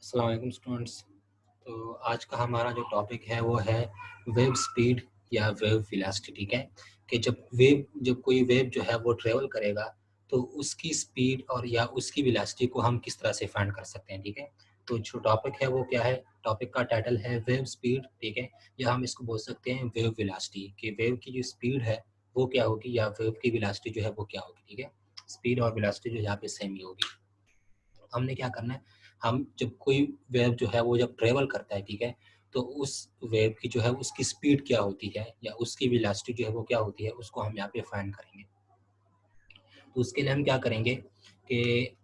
अस्सलाम वालेकुम स्टूडेंट्स। तो आज का हमारा जो टॉपिक है वो है वेव स्पीड या वेव वेलोसिटी। ठीक है कि जब कोई वेव जो है वो ट्रेवल करेगा तो उसकी स्पीड और या उसकी वेलोसिटी को हम किस तरह से फाइंड कर सकते हैं। ठीक है, तो जो टॉपिक है वो क्या है, टॉपिक का टाइटल है वेव स्पीड। ठीक है, या हम इसको बोल सकते हैं वेव वेलोसिटी कि वेव की जो स्पीड है वो क्या होगी या वेव की वेलोसिटी जो है वो क्या होगी। ठीक है, स्पीड और वेलोसिटी जो यहाँ पे सेम ही होगी। हमने क्या करना है, हम जब कोई वेव जो है वो जब ट्रेवल करता है, ठीक है, तो उस वेव की जो है उसकी स्पीड क्या होती है या उसकी वेलोसिटी जो है वो क्या होती है, उसको हम यहाँ पे फाइंड करेंगे। तो उसके लिए हम क्या करेंगे कि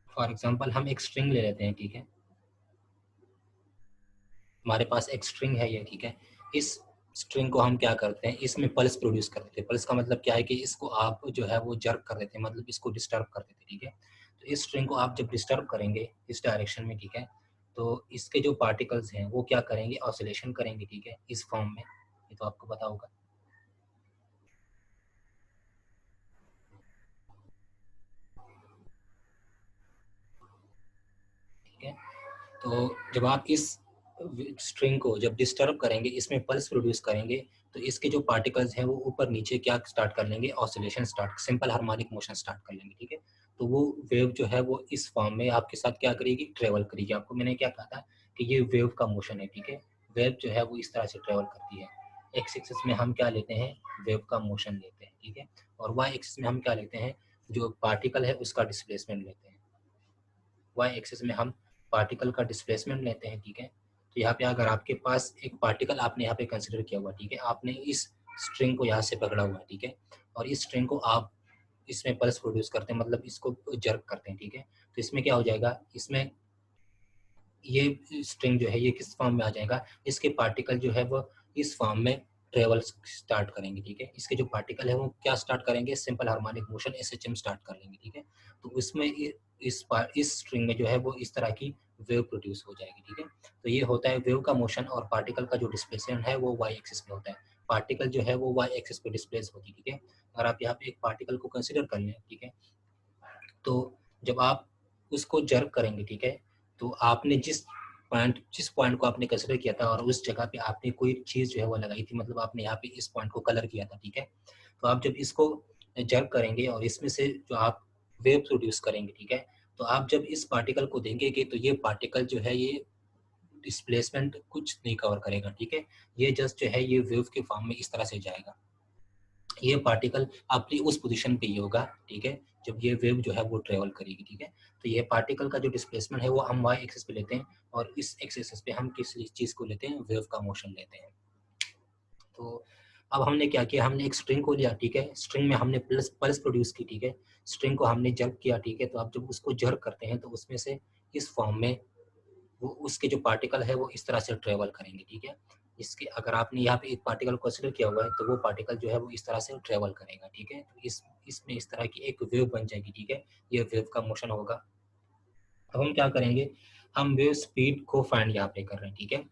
फॉर एग्जांपल हम एक स्ट्रिंग ले लेते हैं। ठीक है, हमारे पास एक स्ट्रिंग है ये। ठीक है, इस स्ट्रिंग को हम क्या करते हैं, इसमें पल्स प्रोड्यूस कर देते हैं। पल्स का मतलब क्या है कि इसको आप जो है वो जर्क कर देते हैं, मतलब इसको डिस्टर्ब कर देते हैं। ठीक है, तो इस स्ट्रिंग को आप जब डिस्टर्ब करेंगे इस डायरेक्शन में, ठीक है, तो इसके जो पार्टिकल्स हैं वो क्या करेंगे, ऑसिलेशन करेंगे। ठीक है, इस फॉर्म में, ये तो आपको पता होगा। ठीक है, तो जब आप इस स्ट्रिंग को जब डिस्टर्ब करेंगे, इसमें पल्स प्रोड्यूस करेंगे, तो इसके जो पार्टिकल्स हैं वो ऊपर नीचे क्या स्टार्ट कर लेंगे, oscillation start, simple harmonic motion start कर लेंगे। ठीक है, तो वो वेव जो है वो इस फॉर्म में आपके साथ क्या करेगी, ट्रेवल करेगी। आपको मैंने क्या कहा था कि ये वेव का मोशन है। ठीक है, वेव जो है वो इस तरह से ट्रेवल करती है। एक्स एक्सिस में हम क्या लेते हैं, वेव का मोशन लेते हैं। ठीक है, और वाई एक्सिस में हम क्या लेते हैं, जो पार्टिकल है उसका डिस्प्लेसमेंट लेते हैं। वाई एक्सिस में हम पार्टिकल का डिस्प्लेसमेंट लेते हैं। ठीक है, तो यहाँ पे अगर आपके पास एक पार्टिकल आपने यहाँ पे कंसिडर किया हुआ, ठीक है, आपने इस स्ट्रिंग को यहाँ से पकड़ा हुआ है। ठीक है, और इस स्ट्रिंग को आप इसमें पल्स प्रोड्यूस करते हैं, मतलब इसको जर्क करते हैं। ठीक है, तो इसमें क्या हो जाएगा, इसमें ये स्ट्रिंग जो है ये किस फॉर्म में आ जाएगा, इसके पार्टिकल जो है वो इस फॉर्म में ट्रेवल स्टार्ट करेंगे। ठीक है, इसके जो पार्टिकल है वो क्या स्टार्ट करेंगे, simple harmonic motion SHM start कर लेंगे। ठीक है, तो इसमें इस स्ट्रिंग में जो है वो इस तरह की वेव प्रोड्यूस हो जाएगी। ठीक है, तो ये होता है वेव का मोशन, और पार्टिकल का जो डिस्प्लेसमेंट है वो वाई एक्सिस पे होता है। पार्टिकल जो है वो वाई एक्सिस पे डिस्प्लेस होती है। ठीक है, अगर आप यहाँ पे एक पार्टिकल को कंसिडर कर लें, ठीक है, तो जब आप उसको जर्क करेंगे, ठीक है, तो आपने जिस पॉइंट को आपने कंसिडर किया था और उस जगह पे आपने कोई चीज़ जो है वो लगाई थी, मतलब आपने यहाँ पे इस पॉइंट को कलर किया था। ठीक है, तो आप जब इसको जर्क करेंगे और इसमें से जो आप वेव प्रोड्यूस करेंगे, ठीक है, तो आप जब इस पार्टिकल को देंगे तो ये पार्टिकल जो है ये डिस्प्लेसमेंट कुछ नहीं कवर करेगा। ठीक है, ये जस्ट जो है ये वेव के फॉर्म में इस तरह से जाएगा। ये पार्टिकल अपनी उस पोजीशन पे ही होगा। ठीक है, जब ये वेव जो है वो ट्रेवल करेगी। ठीक है, तो ये पार्टिकल का जो डिस्प्लेसमेंट है वो हम वाई एक्सिस पे लेते हैं, और इस एक्सिस पे हम किस चीज़ को लेते हैं, वेव का मोशन लेते हैं। तो अब हमने क्या किया, हमने एक स्ट्रिंग को लिया। ठीक है, स्ट्रिंग में हमने पल्स पल्स प्रोड्यूस की। ठीक है, स्ट्रिंग को हमने जर्क किया। ठीक है, तो आप जब उसको जर्क करते हैं तो उसमें से इस फॉर्म में वो उसके जो पार्टिकल है वो इस तरह से ट्रेवल करेंगे। ठीक है, इसके अगर आपने यहाँ पे एक पार्टिकल कंसिडर किया हुआ है तो वो पार्टिकल जो है वो इस तरह से ट्रेवल करेगा। ठीक है, तो इसमें इस तरह की एक वेव बन जाएगी। ठीक है, ये वेव का मोशन होगा। अब हम क्या करेंगे, हम वेव स्पीड को फाइंड यहाँ पे कर रहे हैं। ठीक है,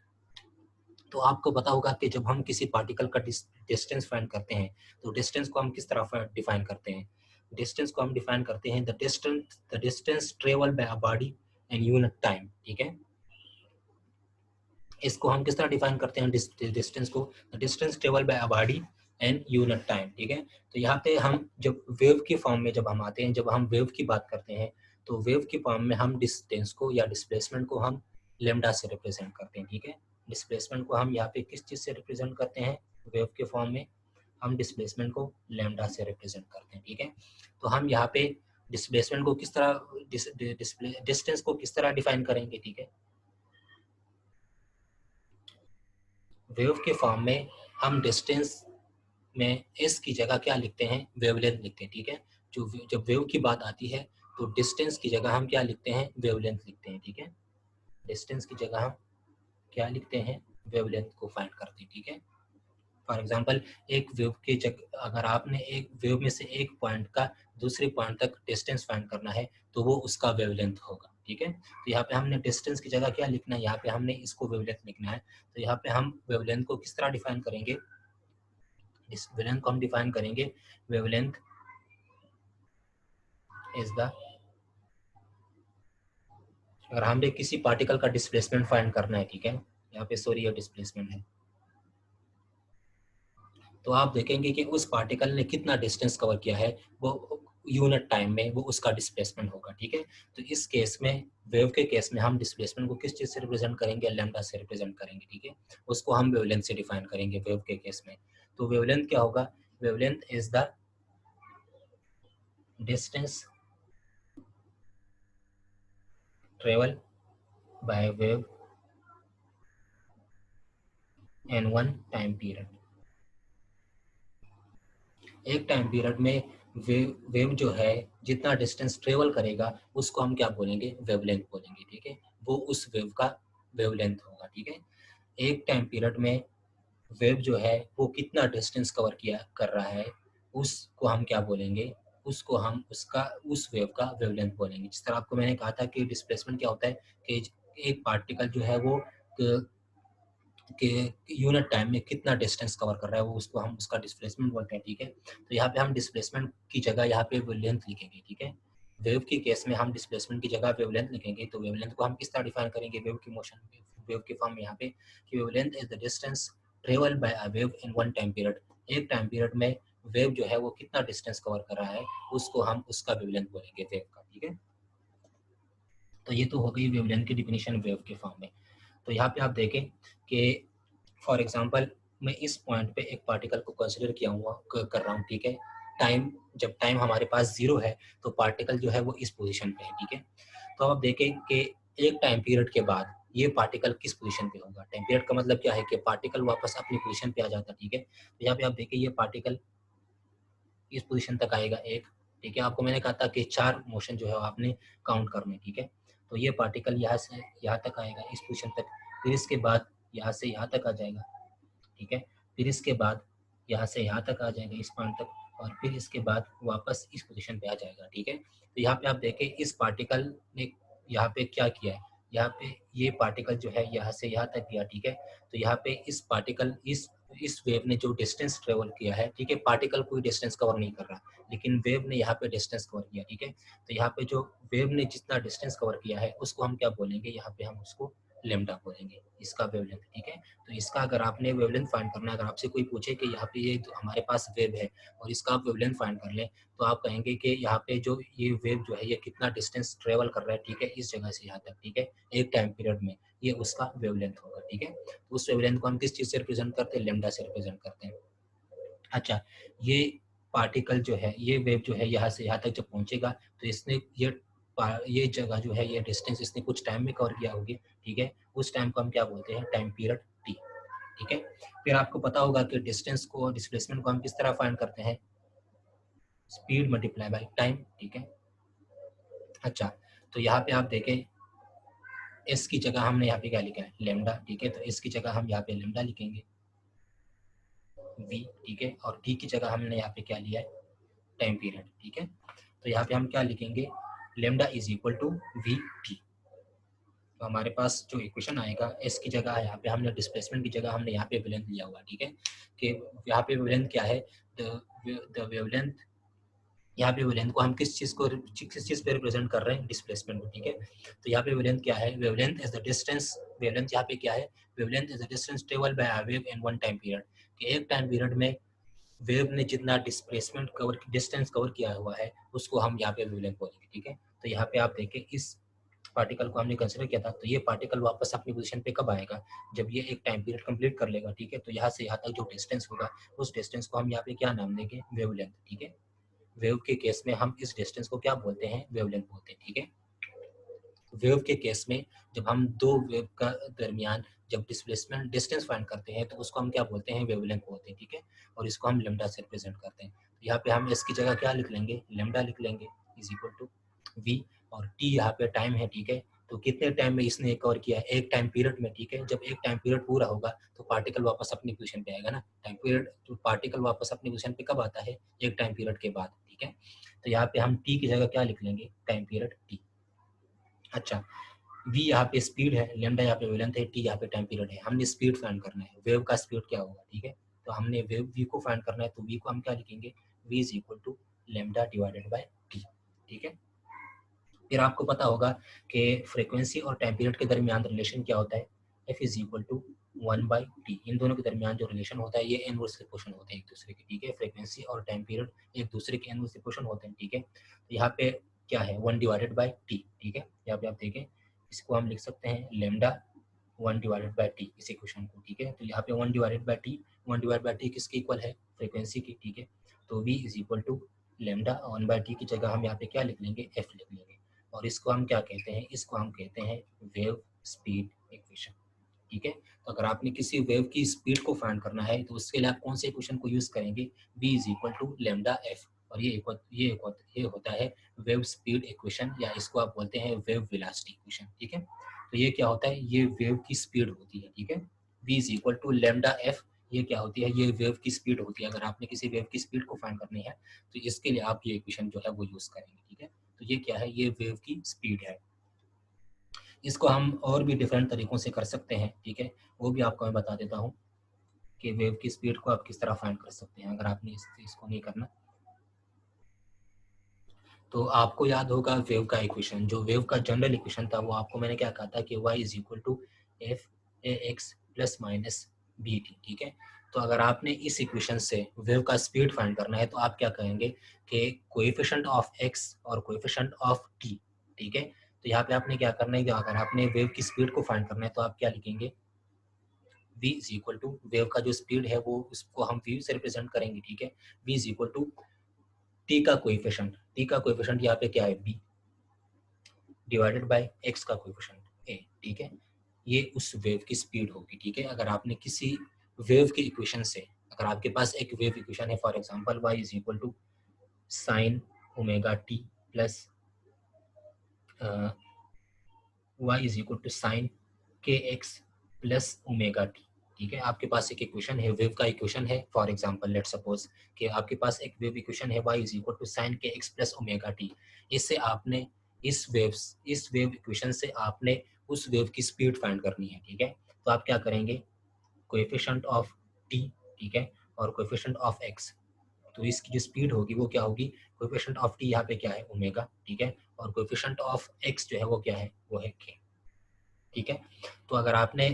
तो आपको पता होगा कि जब हम किसी पार्टिकल का डिस्टेंस फाइंड करते हैं तो डिस्टेंस को हम किस तरह डिफाइन करते हैं, डिस्टेंस को हम डिफाइन करते हैं the distance travel by a body and unit time. ठीक है, इसको हम किस तरह डिफाइन करते हैं, डिस्टेंस को, distance travel by a body and unit time. ठीक है, तो यहाँ पे हम जब वेव की फॉर्म में जब हम आते हैं, जब हम वेव की बात करते हैं तो वेव की फॉर्म में हम डिस्टेंस को या डिस्प्लेसमेंट को हम लेमडा से रिप्रेजेंट करते हैं। ठीक है, डिस्प्लेसमेंट को हम यहाँ पे किस चीज़ से रिप्रेजेंट करते हैं, वेव के फॉर्म में हम डिस्प्लेसमेंट को लेमडा से रिप्रेजेंट करते हैं। ठीक है, तो हम यहाँ पे डिस्प्लेसमेंट को किस तरह डिस्टेंस को किस तरह डिफाइन करेंगे। ठीक है, वेव के फॉर्म में हम डिस्टेंस में एस की जगह क्या लिखते हैं, वेवलेंथ लिखते हैं। ठीक है, जब वेव की बात आती है तो डिस्टेंस की जगह हम क्या लिखते हैं, वेवलेंथ लिखते हैं। ठीक है, डिस्टेंस की जगह हम क्या लिखते हैं, वेवलेंथ को फाइंड करते हैं। ठीक है, फॉर एग्जांपल एक वेव के अगर आपने एक वेव में से एक पॉइंट का दूसरे पॉइंट तक डिस्टेंस फाइंड करना है तो वो उसका वेवलेंथ होगा। ठीक है, तो यहाँ पे हमने डिस्टेंस की जगह क्या लिखना है, यहाँ पे हमने इसको वेवलेंथ लिखना है। तो यहाँ पे हम वेवलेंथ को किस तरह डिफाइन करेंगे, इस वेवलेंथ को हम डिफाइन करेंगे, वेवलेंथ इज द अगर हमें किसी पार्टिकल का डिस्प्लेसमेंट फाइंड करना है, ठीक है, यहाँ पे सॉरी ये डिस्प्लेसमेंट है, तो आप देखेंगे कि उस पार्टिकल ने कितना डिस्टेंस कवर किया है, वो यूनिट टाइम में वो उसका डिस्प्लेसमेंट होगा, ठीक है। तो इस केस में, वेव के केस में, हम डिस्प्लेसमेंट को किस चीज़ से रिप्रेजेंट करेंगे, लैम्डा से रिप्रेजेंट करेंगे, ठीक है। उसको हम वेवलेंथ से डिफाइन करेंगे वेव के केस में। तो वेवलेंथ क्या होगा, wavelength is the distance travel by wave in one time period. एक टाइम पीरियड में वेव जो है जितना डिस्टेंस ट्रेवल करेगा उसको हम क्या बोलेंगे, वेवलेंथ बोलेंगे, ठीक है। वो उस वेव का वेवलेंथ होगा, ठीक है। एक टाइम पीरियड में वेव जो है वो कितना डिस्टेंस कवर किया कर रहा है उसको हम क्या बोलेंगे, उसको हम उसका उस वेव का वेवलेंथ बोलेंगे। जिस तरह आपको मैंने कहा था कि डिस्प्लेसमेंट क्या होता है कि एक पार्टिकल जो है वो कि यूनिट टाइम में कितना डिस्टेंस कवर कर रहा है वो उसको हम उसका डिस्प्लेसमेंट बोलते हैं, ठीक है। तो यहाँ पे हम डिस्प्लेसमेंट की जगह यहाँ पे वेवलेंथ लिखेंगे, ठीक है। वेव के केस में हम डिस्प्लेसमेंट की जगह वेवलेंथ लिखेंगे। तो वेवलेंथ को हम किस तरह डिफाइन करेंगे वेव की मोशन, वेव के फॉर्म में यहाँ पे कि wavelength is the distance travel by a wave in one time period. एक टाइम पीरियड में वेव जो है वो कितना डिस्टेंस कवर कर रहा है उसको हम उसका वेवलेंथ बोलेंगे वेव का, ठीक है। तो ये तो हो गई वेवलेंथ की डिफिनेशन वेव के फॉर्म में। तो यहाँ पे आप देखें कि फॉर एग्जांपल मैं इस पॉइंट पे एक पार्टिकल को कंसीडर किया हुआ कर रहा हूँ, ठीक है। टाइम, जब टाइम हमारे पास 0 है तो पार्टिकल जो है वो इस पोजीशन पे है, ठीक है। तो आप देखें कि एक टाइम पीरियड के बाद ये पार्टिकल किस पोजीशन पे होगा। टाइम पीरियड का मतलब क्या है कि पार्टिकल वापस अपनी पोजीशन पे आ जाता है, ठीक है। तो यहाँ पे आप देखें ये पार्टिकल इस पोजीशन तक आएगा एक, ठीक है। आपको मैंने कहा था कि 4 मोशन जो है आपने काउंट करने, ठीक है। तो ये पार्टिकल यहाँ से यहाँ तक आएगा इस पोजीशन तक, फिर इसके बाद यहाँ से यहाँ तक आ जाएगा, ठीक है। फिर इसके बाद यहाँ से यहाँ तक आ जाएगा इस पॉइंट तक, और फिर इसके बाद वापस इस पोजीशन पे आ जाएगा, ठीक है। तो यहाँ पे आप देखें इस पार्टिकल ने यहाँ पे क्या किया है, यहाँ पे ये पार्टिकल जो है यहाँ से यहाँ तक गया, ठीक है। तो यहाँ पे इस पार्टिकल इस वेव ने जो डिस्टेंस ट्रेवल किया है, ठीक है, पार्टिकल कोई डिस्टेंस कवर नहीं कर रहा, लेकिन वेव ने यहाँ पे डिस्टेंस कवर किया, ठीक है। तो यहाँ पे जो वेव ने जितना डिस्टेंस कवर किया है उसको हम क्या बोलेंगे, यहाँ पे हम उसको लेमडा बोलेंगे, इसका वेवलेंथ, ठीक है। तो इसका अगर आपने वेवलेंथ फाइंड करना है, अगर आपसे कोई पूछे कि यहाँ पे ये हमारे पास वेव है और इसका आप वेवलेंथ फाइंड कर लें, तो आप कहेंगे कि यहाँ पे जो ये वेव जो है ये कितना डिस्टेंस ट्रेवल कर रहा है, ठीक है, इस जगह से यहाँ तक, ठीक है, एक टाइम पीरियड में, ये उसका वेवलेंथ होगा, ठीक है। तो उस वेवलेंथ को हम किस चीज़ से रिप्रेजेंट करते हैं, लेमडा से रिप्रेजेंट करते हैं। अच्छा, ये पार्टिकल जो है, ये वेव जो है यहाँ से यहाँ तक जब पहुँचेगा तो इसने ये जगह जो है, ये डिस्टेंस इसने कुछ टाइम में कवर किया होगी, ठीक है। उस टाइम को हम क्या बोलते हैं, टाइम पीरियड टी, ठीक है। फिर आपको पता होगा कि डिस्टेंस को, डिस्प्लेसमेंट को हम किस तरह फाइंड करते हैं, स्पीड मल्टीप्लाई बाय टाइम, ठीक है। अच्छा, तो यहाँ पे आप देखें एस की जगह हमने यहाँ पे क्या लिखा है, लेमडा, ठीक है। तो एस की जगह हम यहाँ पे लेमडा लिखेंगे, वी, ठीक है। और टी की जगह हमने यहाँ पे क्या लिया है, टाइम पीरियड, ठीक है। तो यहाँ पे हम क्या लिखेंगे, lambda is equal to v t. तो हमारे पास जो इक्वेशन आएगा, एस की जगह यहाँ पे हमने डिस्प्लेसमेंट की जगह हमने यहाँ पे वेवलेंथ लिया हुआ, ठीक है। कि यहाँ पे वेवलेंथ क्या है, द वेवलेंथ, यहाँ पे वेवलेंथ को हम किस चीज पे रिप्रेजेंट कर रहे हैं, डिस्प्लेसमेंट को, ठीक है। तो यहाँ पे वेवलेंथ क्या है, wavelength is the distance, wavelength यहाँ पे क्या है, wavelength is the distance travel by a wave in one time period. कि एक टाइम पीरियड में वेव ने जितना डिस्प्लेसमेंट कवर, डिस्टेंस कवर किया हुआ है उसको हम यहाँ पे वेवलेंथ बोलेंगे, ठीक है। तो यहाँ पे आप देखें इस पार्टिकल को हमने कंसिडर किया था, तो ये पार्टिकल वापस अपनी पोजीशन पे कब आएगा, जब ये एक टाइम पीरियड कंप्लीट कर लेगा, ठीक है। तो यहाँ से यहाँ तक जो डिस्टेंस होगा उस डिस्टेंस को हम यहाँ पे क्या नाम देंगे, वेवलेंथ, ठीक है। वेव के केस में हम इस डिस्टेंस को क्या बोलते हैं, वेवलेंथ बोलते हैं, ठीक है। वेव के केस में जब हम दो वेव का दरमियान जब डिस्प्लेसमेंट डिस्टेंस फाइंड करते हैं तो उसको हम क्या बोलते हैं, वेवलेंथ बोलते हैं, ठीक है। और इसको हम लेमडा से रिप्रेजेंट करते हैं। तो यहाँ पे हम इसकी जगह क्या लिख लेंगे, लेमडा लिख लेंगे, इज इक्वल टू वी, और टी यहाँ पे टाइम है, ठीक है। तो कितने टाइम में इसने कवर किया है, एक टाइम पीरियड में, ठीक है। जब एक टाइम पीरियड पूरा होगा तो पार्टिकल वापस अपनी पोजीशन पे आएगा ना, टाइम पीरियड, तो पार्टिकल वापस अपनी पोजीशन पे कब आता है, एक टाइम पीरियड के बाद, ठीक है। तो यहाँ पे हम टी की जगह क्या लिख लेंगे, टाइम पीरियड टी। अच्छा, वी यहाँ पे स्पीड है, लेमडा यहाँ पे वेवलेंथ है, टी यहाँ पे टाइम पीरियड है। हमने स्पीड फाइंड करना है, वेव का स्पीड क्या होगा, ठीक है। तो हमने वेव वी को फाइंड करना है, तो वी को हम क्या लिखेंगे, v is equal to lambda divided by t, ठीक है। फिर आपको पता होगा कि फ्रीक्वेंसी और टाइम पीरियड के दरमियान रिलेशन क्या होता है, f is equal to 1/t। इन दोनों के दरमियान जो रिलेशन होता है ये इनवर्स रिपोर्शन होते हैं एक दूसरे के, ठीक है। फ्रीक्वेंसी और टाइम पीरियड एक दूसरे के इनवर्स रिपोर्शन होते हैं, ठीक है। तो यहाँ पे क्या है 1/t, ठीक है। यहाँ पे आप देखें, इसको हम लिख सकते हैं लेमडा 1/t इस इक्वेशन को, ठीक है। तो यहाँ पे 1/t किसके इक्वल है, फ्रीक्वेंसी की, ठीक है। तो v is equal to lambda 1/t की जगह हम यहाँ पे क्या लिख लेंगे, f लिख लेंगे। और इसको हम क्या कहते हैं, इसको हम कहते हैं वेव स्पीड इक्वेशन, ठीक है। तो अगर आपने किसी वेव की स्पीड को फाइंड करना है तो उसके लिए आप कौन से इक्वेशन को यूज करेंगे, v is equal to lambda f। और ये होता है वेव स्पीड इक्वेशन, या इसको आप बोलते हैं वेव वेलोसिटी इक्वेशन, ठीक है। तो ये क्या होता है, ये वेव की स्पीड होती है, ठीक है। v is equal to lambda f, ये क्या होती है, ये वेव की स्पीड होती है। अगर आपने किसी वेव की स्पीड को फाइंड करनी है तो इसके लिए आप ये इक्वेशन जो है वो यूज करेंगे, ठीक है। तो ये क्या है, ये वेव की स्पीड है। इसको हम और भी डिफरेंट तरीकों से कर सकते हैं, ठीक है। वो भी आपको मैं बता देता हूँ कि वेव की स्पीड को आप किस तरह फाइंड कर सकते हैं, अगर आपने इसको नहीं करना। तो आपको याद होगा वेव का इक्वेशन, जो वेव का जनरल इक्वेशन था वो आपको मैंने क्या कहा था कि y is equal to f a x plus minus b t, ठीक है। तो अगर आपने इस इक्वेशन से वेव का स्पीड फाइंड करना है तो आप क्या कहेंगे कि कोएफिशिएंट ऑफ x और कोएफिशिएंट ऑफ t, ठीक है। तो यहाँ पे आपने क्या करना है कि अगर आपने वेव की स्पीड को फाइंड करना है तो आप क्या लिखेंगे, v is equal to wave का जो स्पीड है वो उसको हम v से रिप्रेजेंट करेंगे, ठीक है। v is equal to t का कोएफिशिएंट यहाँ पे क्या है b डिवाइडेड बाय x का कोएफिशिएंट a, ठीक है। ये उस वेव की स्पीड होगी, ठीक है। अगर आपने किसी वेव के इक्वेशन से, अगर आपके पास एक वेव इक्वेशन है for example y is equal to sine omega t plus y is equal to sine k x plus omega t, ठीक है। आपके पास एक इक्वेशन है, वेव का इक्वेशन है फॉर एग्जांपल, लेट्स सपोज कि आपके पास एक वेव इक्वेशन है y is equal to sine k x plus omega t. इससे आपने इस वेव इक्वेशन से आपने उस वेव की स्पीड फाइंड करनी है, ठीक है। तो आप क्या करेंगे, कोएफिशिएंट ऑफ टी, ठीक है, और कोएफिशिएंट ऑफ एक्स। तो इसकी जो स्पीड होगी वो क्या होगी, कोएफिशिएंट ऑफ टी यहाँ पे क्या है ओमेगा, ठीक है, और कोएफिशिएंट ऑफ एक्स जो है वो क्या है, वो है के, ठीक है। तो अगर आपने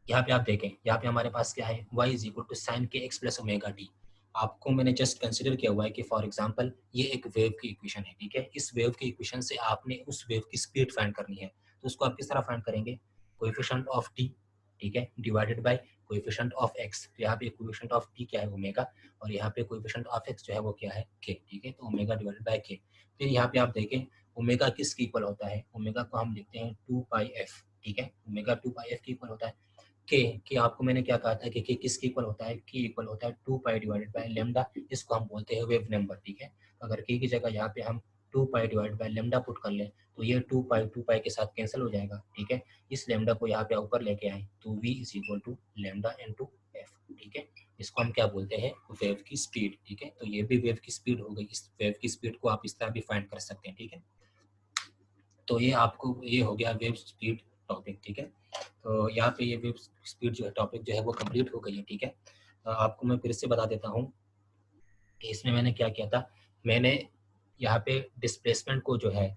यहाँ पे आप देखें, यहाँ पे हमारे पास क्या है, y is equal to sine k x plus omega t. आपको मैंने जस्ट कंसिडर किया हुआ है कि फॉर एग्जांपल ये एक वेव की इक्वेशन है, ठीक है। इस वेव की इक्वेशन से आपने उस वेव की स्पीड फाइंड करनी है, तो उसको आप किस तरह फाइंड करेंगे, कोएफिशिएंट ऑफ टी, ठीक है, divided by coefficient of x. तो यहाँ पे कोएफिशिएंट ऑफ टी क्या है ओमेगा, और यहाँ पे कोएफिशिएंट ऑफ एक्स जो है वो क्या है के, ठीक है। तो ओमेगा डिवाइडेड बाय के। फिर यहाँ पे आप देखें ओमेगा किसके इक्वल होता है, ओमेगा को हम लिखते हैं 2πf, ठीक है। ओमेगा 2πf के इक्वल होता है के आपको मैंने क्या कहा था कि के किसके इक्वल होता है, के इक्वल होता है 2 पाई डिवाइडेड बाय लेमडा, इसको हम बोलते हैं वेव नंबर, ठीक है। तो अगर के की जगह यहाँ पे हम 2 पाई डिवाइडेड बाय लेमडा पुट कर लें तो ये 2 पाई के साथ कैंसिल हो जाएगा, ठीक है। इस लेमडा को यहाँ पे ऊपर लेके आए तो v is equal to lambda into f, ठीक है। इसको हम क्या बोलते हैं, वेव की स्पीड, ठीक है। तो ये भी वेव की स्पीड हो गई, इस वेव की स्पीड को आप इस तरह भी फाइंड कर सकते हैं, ठीक है। तो ये आपको ये हो गया वेव स्पीड टॉपिक, ठीक है। तो यहाँ पे ये वेव स्पीड जो है टॉपिक जो है वो कंप्लीट हो गई है, ठीक है। आपको मैं फिर से बता देता हूँ कि इसमें मैंने क्या किया था। मैंने यहाँ पे डिस्प्लेसमेंट को जो है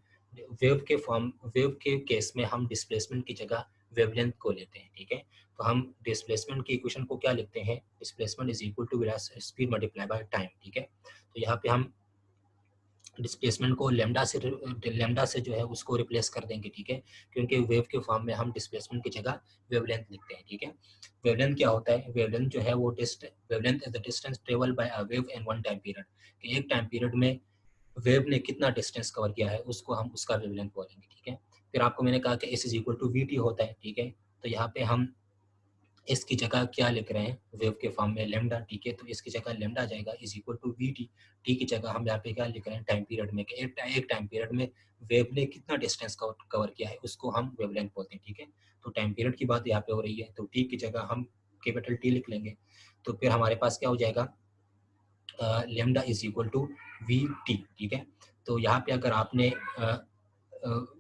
वेव के केस में हम डिस्प्लेसमेंट की जगह वेवलेंथ को लेते हैं, ठीक है। तो हम डिस्प्लेसमेंट की इक्वेशन को क्या लिखते हैं, displacement is equal to speed multiply by time, ठीक है। तो यहाँ पे हम डिस्प्लेसमेंट को लेमडा से जो है उसको रिप्लेस कर देंगे, ठीक है, क्योंकि वेव के फॉर्म में हम डिस्प्लेसमेंट की जगह वेवलेंथ लिखते हैं, ठीक है। वेवलेंथ क्या होता है, वेवलेंथ जो है वो wavelength is the distance travel by a wave in one time period, कि एक टाइम पीरियड में वेव ने कितना डिस्टेंस कवर किया है उसको हम उसका वेवलेंथ बोलेंगे, ठीक है। फिर आपको मैंने कहा कि s is equal to v t होता है, ठीक है। तो यहाँ पे हम इसकी जगह क्या लिख रहे हैं, वेव के फॉर्म में लेमडा, ठीक है। तो इसकी जगह लेमडा आ जाएगा is equal to v t. T की जगह हम यहाँ पे क्या लिख रहे हैं, टाइम पीरियड में, एक टाइम पीरियड में वेव ने कितना डिस्टेंस कवर किया है उसको हम वेवलेंथ बोलते हैं, ठीक है। तो टाइम पीरियड की बात यहाँ पे हो रही है तो टी की जगह हम कैपिटल टी लिख लेंगे। तो फिर हमारे पास क्या हो जाएगा, lambda is equal to v t, ठीक है। तो यहाँ पे अगर आपने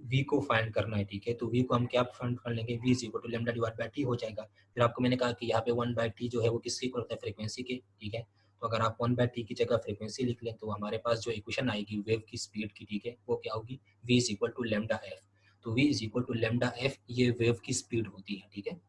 वी को फाइंड करना है, ठीक है, तो वी को हम क्या फाइंड कर लेंगे, v is equal to lambda divide by t हो जाएगा। फिर आपको मैंने कहा कि यहाँ पे 1/t जो है वो किसके इक्वल होता है, फ्रीक्वेंसी के, ठीक है। तो अगर आप 1/t की जगह फ्रीक्वेंसी लिख लें तो हमारे पास जो इक्वेशन आएगी वेव की स्पीड की, ठीक है, वो क्या होगी, v is equal to lambda f. तो v is equal to lambda f ये वेव की स्पीड होती है, ठीक है।